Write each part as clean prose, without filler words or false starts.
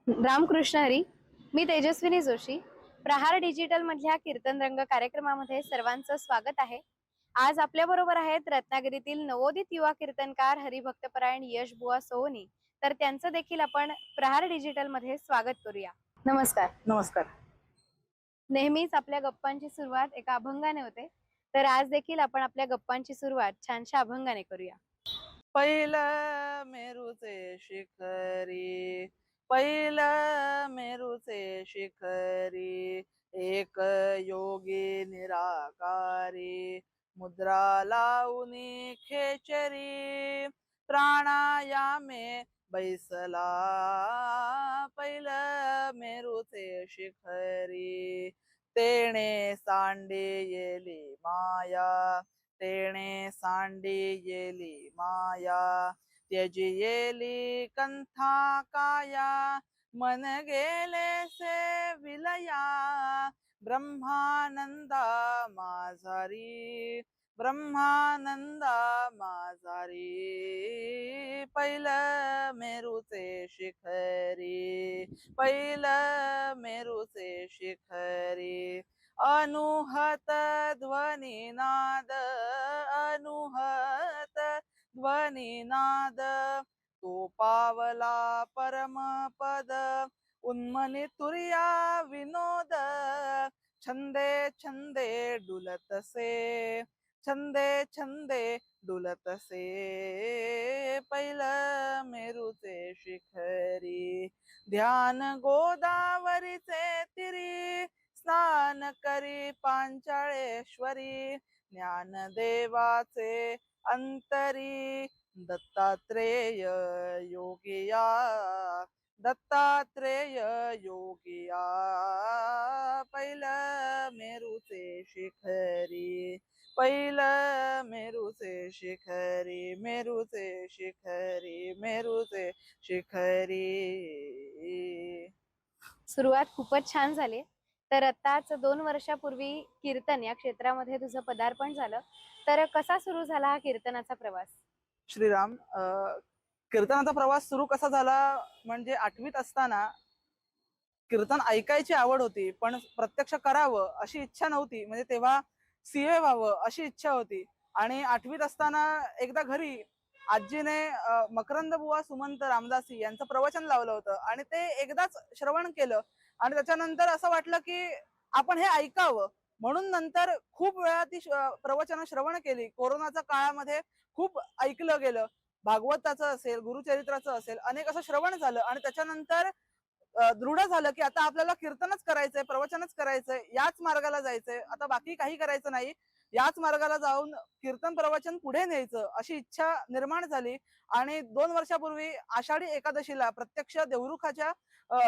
रामकृष्ण हरी. मी तेजस्विनी जोशी. प्रहार digital मधल्या कीर्तन रंग कार्यक्रमामध्ये सर्वांचं स्वागत आहे. आज आपल्या बरोबर आहेत रत्नागिरीतील नवोदित युवा कीर्तनकार हरिभक्तपरायण यश बुवा सोहोनी. तर त्यांचं देखील आपण प्रहार डिजिटल मध्ये स्वागत करूया. नमस्कार. नमस्कार. नेहमीच आपल्या गप्पांची सुरुवात एका अभंगाने होते, तर आज देखील आपण आपल्या गप्पांची सुरुवात छानशा अभंगाने करूया. पहिलं मेरूचे शिखरी, पहिलं मेरूचे शिखरी, एक योगी निराकारी, मुद्रा लावूनी खेचरी, प्राणायामे बैसला, पहिलं मेरूचे शिखरी, तेणे सांडे येली माया, तेणे सांडी येली माया, त्यजी येली कंथा काया, मन गेले से विलया, ब्रह्मानंदा माझारी, ब्रह्मानंदा माझारी, पहिलं मेरूचे शिखरी, पहिलं मेरूचे शिखरी, अनुहत ध्वनिनाद, अनुहत ध्वनिनाद, तो पावला परमपद, उन्मनी तुर्या विनोद, छंदे छंदे डुलतसे, छंदे छंदे डुलतसे, पहिलं मेरूचे शिखरी, ध्यान गोदावरीचे तिरी, स्नान करी पांचाळेश्वरी, ज्ञानदेवाचे अंतरी, दत्तात्रेय योगिया, दत्तात्रेय योगिया, पहिलं मेरूचे शिखरी, पहिलं मेरूचे शिखरी, मेरूचे शिखरी, मेरूचे शिखरी. सुरुवात खूपच छान झाली. तर आताच 2 वर्षापूर्वी कीर्तन या क्षेत्रामध्ये तुझं पदार्पण झालं. तर कसा सुरू झाला हा कीर्तनाचा प्रवास? श्रीराम. कीर्तनाचा प्रवास सुरू कसा झाला म्हणजे 8वीत असताना कीर्तन ऐकायची आवड होती, पण प्रत्यक्ष करावं अशी इच्छा नव्हती. म्हणजे तेव्हा सीए व्हावं अशी इच्छा होती. आणि 8वीत असताना एकदा घरी आजीने मकरंद बुवा सुमंत रामदासी यांचं प्रवचन लावलं होतं आणि ते एकदाच श्रवण केलं आणि त्याच्यानंतर असं वाटलं की आपण हे ऐकावं. म्हणून नंतर खूप वेळा ती प्रवचन श्रवण केली. कोरोनाच्या काळामध्ये खूप ऐकलं गेलं. भागवताचं असेल, गुरुचरित्राचं असेल, अनेक असं श्रवण झालं आणि त्याच्यानंतर दृढ झालं की आता आपल्याला कीर्तनच करायचंय, प्रवचनच करायचंय, याच मार्गाला जायचंय, आता बाकी काही करायचं नाही, याच मार्गाला जाऊन कीर्तन प्रवचन पुढे न्यायचं अशी इच्छा निर्माण झाली. आणि 2 वर्षापूर्वी आषाढी एकादशीला प्रत्यक्ष देवरुखाच्या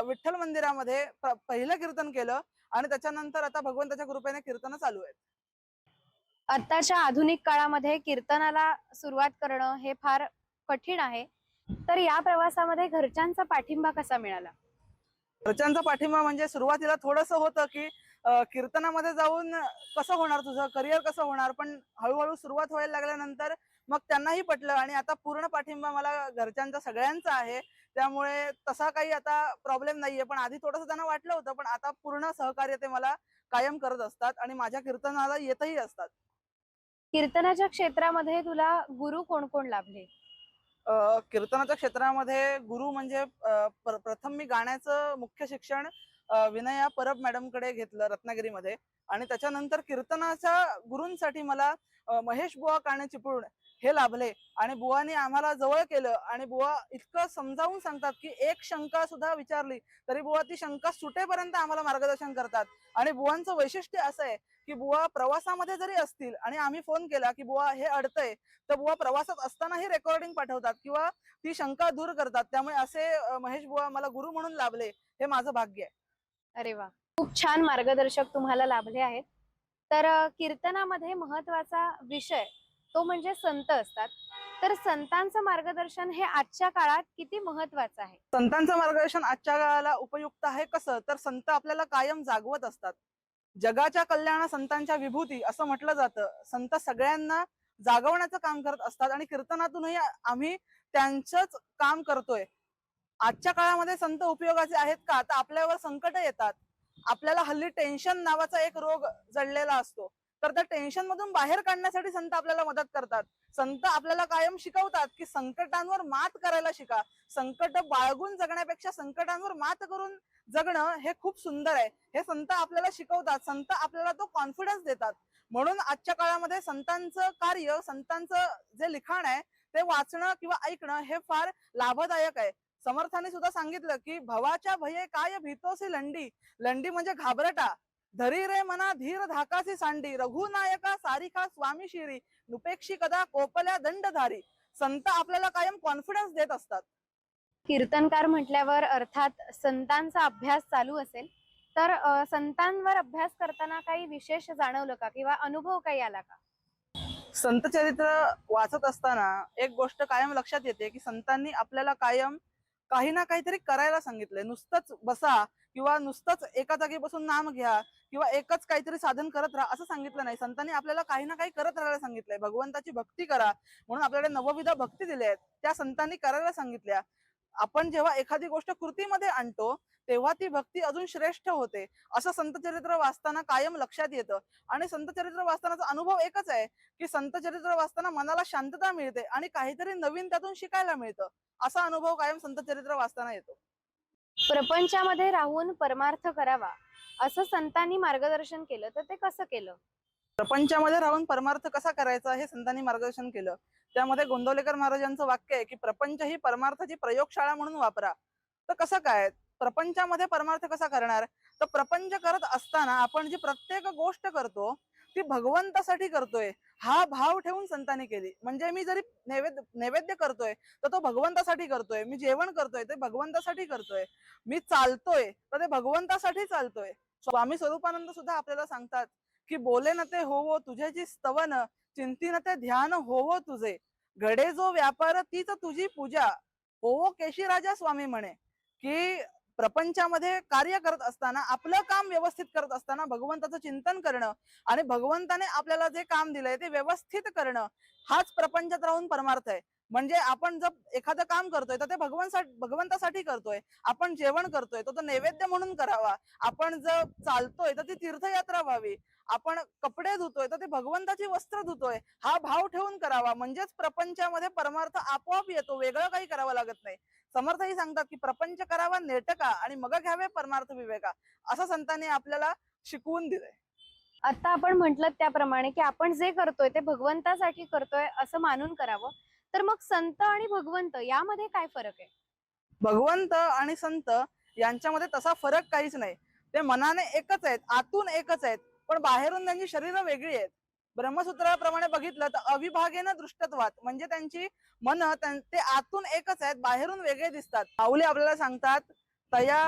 विठ्ठल मंदिरामध्ये पहिलं कीर्तन केलं आणि त्याच्यानंतर आता भगवंताच्या कृपेने कीर्तन चालू आहेत. आताच्या आधुनिक काळामध्ये कीर्तनाला सुरुवात करणं हे फार कठीण आहे. तर या प्रवासामध्ये घरच्यांचा पाठिंबा कसा मिळाला? घरच्यांचा पाठिंबा म्हणजे सुरुवातीला थोडंसं होतं की कीर्तनामध्ये जाऊन कसं होणार, तुझं करिअर कसं होणार, पण हळूहळू सुरुवात व्हायला लागल्यानंतर मग त्यांनाही पटलं आणि आता पूर्ण पाठिंबा मला घरच्यांचा सगळ्यांचा आहे. त्यामुळे तसा काही आता प्रॉब्लेम नाहीये. पण आधी थोडंसं त्यांना वाटलं होतं, पण आता पूर्ण सहकार्य ते मला कायम करत असतात आणि माझ्या कीर्तनाला येतही असतात. कीर्तनाच्या क्षेत्रामध्ये तुला गुरु कोण कोण लाभले? कीर्तनाच्या क्षेत्रामध्ये गुरु म्हणजे प्रथम मी गाण्याचं मुख्य शिक्षण विनया परब मॅडम कडे घेतलं रत्नागिरीमध्ये. आणि त्याच्यानंतर कीर्तनाच्या गुरूंसाठी मला महेश बुवा काणे चिपळूण हे लाभले आणि बुवानी आम्हाला जवळ केलं आणि बुवा इतकं समजावून सांगतात की एक शंका सुद्धा विचारली तरी बुवा ती शंका सुटेपर्यंत आम्हाला मार्गदर्शन करतात. आणि बुवांचं वैशिष्ट्य असं आहे की बुवा प्रवासामध्ये जरी असतील आणि आम्ही फोन केला की बुवा हे अडतंय, तर बुवा प्रवासात असतानाही रेकॉर्डिंग पाठवतात किंवा ती शंका दूर करतात. त्यामुळे असे महेश बुवा मला गुरु म्हणून लाभले, हे माझं भाग्य आहे. अरे वा, खूप छान मार्गदर्शक तुम्हाला लाभले आहेत. तर कीर्तनामध्ये महत्वाचा विषय तो म्हणजे संत असतात. तर संतांचं मार्गदर्शन हे आजच्या काळात किती महत्वाचं आहे? संतांचं मार्गदर्शन आजच्या काळाला उपयुक्त आहे. कसं तर संत आपल्याला कायम जागवत असतात. जगाच्या कल्याणा संतांच्या विभूती असं म्हटलं जातं. संत सगळ्यांना जागवण्याचं काम करत असतात आणि कीर्तनातूनही आम्ही त्यांचंच काम करतोय. आजच्या काळामध्ये संत उपयोगाचे आहेत का? तर आपल्यावर संकट येतात. आपल्याला हल्ली टेन्शन नावाचा एक रोग जडलेला असतो. तर त्या टेन्शन मधून बाहेर काढण्यासाठी संत आपल्याला मदत करतात. संत आपल्याला कायम शिकवतात की संकटांवर मात करायला शिका. संकट बाळगून जगण्यापेक्षा संकटांवर मात करून जगणं हे खूप सुंदर आहे. हे संत आपल्याला शिकवतात. संत आपल्याला तो कॉन्फिडन्स देतात. म्हणून आजच्या काळामध्ये संतांचं कार्य, संतांचं जे लिखाण आहे ते वाचणं किंवा ऐकणं हे फार लाभदायक आहे. समर्थांनी सुद्धा सांगितलं की भवाच्या भये काय भीतोसी लंडी. लंडी म्हणजे घाबरटा. धरी रे मना धीर धाकासी सांडी. रघुनायका सारिका स्वामी शिरी. नुपेक्षी कदा कोपल्या दंडधारी. संत आपल्याला कायम कॉन्फिडन्स देत असतात. कीर्तनकार म्हटल्यावर अर्थात संतांचा अभ्यास चालू असेल, तर संतांवर अभ्यास करताना काही विशेष जाणवलं का किंवा अनुभव काही आला का? संत चरित्र वाचत असताना एक गोष्ट कायम लक्षात येते की संतांनी आपल्याला कायम काही ना काहीतरी करायला सांगितलंय. नुसतंच बसा किंवा नुसतंच एका जागी बसून नाम घ्या किंवा एकच काहीतरी साधन करत राहा असं सांगितलं नाही. संतांनी आपल्याला काही ना काही करत राहायला सांगितलंय. भगवंताची भक्ती करा म्हणून आपल्याकडे नवविध भक्ती दिल्या आहेत, त्या संतांनी करायला सांगितल्या. आपण जेव्हा एखादी गोष्ट कृतीमध्ये आणतो तेव्हा ती भक्ती अजून श्रेष्ठ होते, असं संत चरित्र वाचताना कायम लक्षात येतं. आणि संत चरित्र वाचतानाचा अनुभव एकच आहे की संत चरित्र वाचताना मनाला शांतता मिळते आणि काहीतरी नवीन त्यातून शिकायला मिळतं. असा अनुभव कायम संत चरित्र वाचताना येतो. प्रपंचामध्ये राहून परमार्थ करावा असं संतांनी मार्गदर्शन केलं, तर ते कसं केलं? प्रपंचामध्ये राहून परमार्थ कसा करायचा हे संतांनी मार्गदर्शन केलं. त्यामध्ये गोंदवलेकर महाराजांचं वाक्य आहे की प्रपंच ही परमार्थाची प्रयोगशाळा म्हणून वापरा. तर कसं काय प्रपंचामध्ये परमार्थ कसा करणार? तर प्रपंच करत असताना आपण जी प्रत्येक गोष्ट करतो ती भगवंतासाठी करतोय हा भाव ठेवून संतांनी केली. म्हणजे मी जरी नैवेद्य करतोय तर तो भगवंतासाठी करतोय. मी जेवण करतोय ते भगवंतासाठी करतोय. मी चालतोय तर ते भगवंतासाठी चालतोय. स्वामी स्वरूपानंद सुद्धा आपल्याला सांगतात की बोले न ते होवो तुझ्याची स्तवन, चिंती न ते ध्यान होवो तुझे, घडे जो व्यापार तीच तुझी पूजा, होवो केशी राजा स्वामी म्हणे. की प्रपंचामध्ये कार्य करत असताना आपलं काम व्यवस्थित करत असताना भगवंताचं चिंतन करणं आणि भगवंताने आपल्याला जे काम दिलंय ते व्यवस्थित करणं हाच प्रपंचात राहून परमार्थ आहे. म्हणजे आपण जर एखादं काम करतोय तर ते भगवंतासाठी करतोय. आपण जेवण करतोय तो नैवेद्य म्हणून करावा. आपण जर चालतोय तर ती तीर्थयात्रा व्हावी. आपण कपडे धुतोय तर ते भगवंताची वस्त्र धुतोय हा भाव ठेवून करावा. म्हणजेच प्रपंचामध्ये परमार्थ आपोआप येतो, वेगळं काही करावं लागत नाही. समर्थही सांगतात की प्रपंच करावा नेटका आणि मग घ्यावे परमार्थ विवेका, असं संतांनी आपल्याला शिकवून दिलंय. आता आपण म्हटलं त्याप्रमाणे की आपण जे करतोय ते भगवंतासाठी करतोय असं मानून करावं, तर मग संत आणि भगवंत यामध्ये काय फरक आहे? भगवंत आणि संत यांच्यामध्ये तसा फरक काहीच नाही. ते मनाने एकच आहेत, आतून एकच आहेत, पण बाहेरून त्यांची शरीरं वेगळी आहेत. ब्रह्मसूत्राप्रमाणे बघितलं तर अविभागेन दृष्टत्वात म्हणजे त्यांची मन ते आतून एकच आहेत, बाहेरून वेगळे दिसतात. माऊली आपल्याला सांगतात तया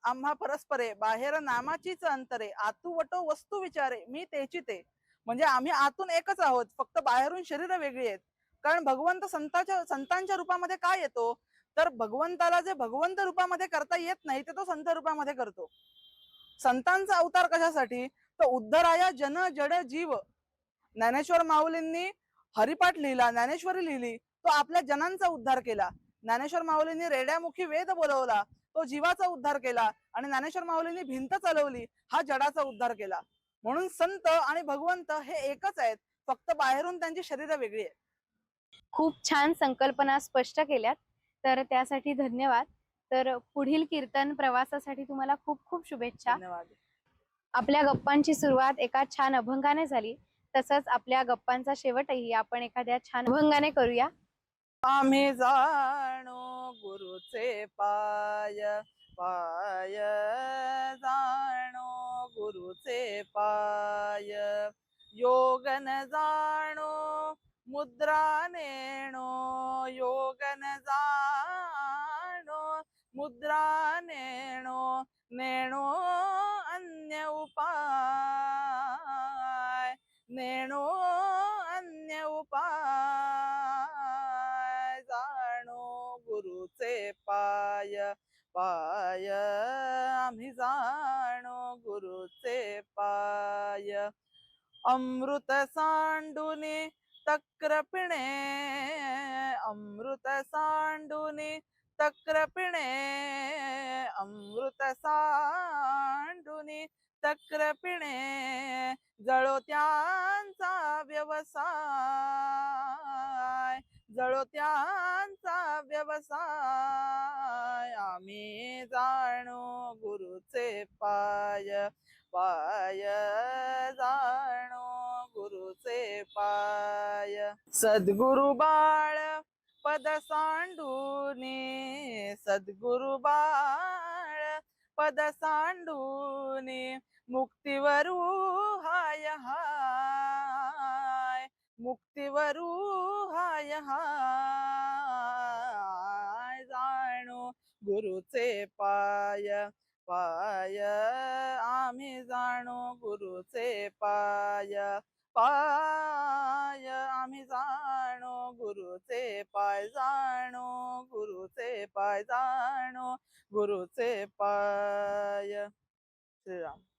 आम्हा परस्परे बाहेर नामाचीच अंतरे, आतू वटो वस्तू विचारे मी तेची ते. म्हणजे आम्ही आतून एकच आहोत, फक्त बाहेरून शरीर वेगळी आहेत. कारण भगवंत संतांच्या रूपामध्ये काय येतो? तर भगवंताला जे भगवंत रूपामध्ये करता येत नाही ते तो संत रूपामध्ये करतो. संतांचा अवतार कशासाठी? तर उद्धराया जन जड जीव. ज्ञानेश्वर माऊलींनी हरिपाठ लिहिला, ज्ञानेश्वरी लिहिली, तो आपल्या जनांचा उद्धार केला. ज्ञानेश्वर माऊलींनी रेड्यामुखी वेद बोलवला, तो जीवाचा उद्धार केला. आणि ज्ञानेश्वर माऊलींनी भिंत चालवली, हा जडाचा उद्धार केला. म्हणून संत आणि भगवंत हे एकच आहेत, फक्त बाहेरून त्यांची शरीरं वेगळी आहेत. खूप छान संकल्पना स्पष्ट केल्यात, तर त्यासाठी धन्यवाद. तर पुढील कीर्तन प्रवासासाठी तुम्हाला खूप खूप शुभेच्छा. धन्यवाद. आपल्या गप्पांची सुरुवात एका छान अभंगाने झाली, तसंच आपल्या गप्पांचा शेवटही आपण एखाद्या छान अभंगाने करूया. आम्ही जाणो गुरुचे पाय, पाय जाणो गुरुचे पाय, योगन जाणो मुद्रा नेणो, योगन जाणो मुद्रा नेणो, नेणो अन्य उपाय, नेणो अन्य उपाय, जाणो गुरुचे पाय, पाय आम्ही जाणो गुरुचे पाय, अमृत सांडुनी तक्र पिणे, अमृत सांडुनी तक्र पिणे अमृत सांडुनी, तक्र पिणे जळो त्यांचा व्यवसाय, जळो त्यांचा व्यवसाय. आम्ही जाणू गुरुचे पाय, पाय जाणो गुरुचे पाय. सद्गुरु बाळ पद सांडूनी, सद्गुरु बाळ पद सांडूनी, मुक्तीवरू हाय हाय, मुक्तीवरू हाय हाय. जाणो गुरुचे पाय, पाय आम्ही जाणो गुरुचे पाय, पाय आम्ही जाणो गुरुचे पाय, जाणो गुरुचे पाय, जाणो गुरुचे पाय. श्रीराम.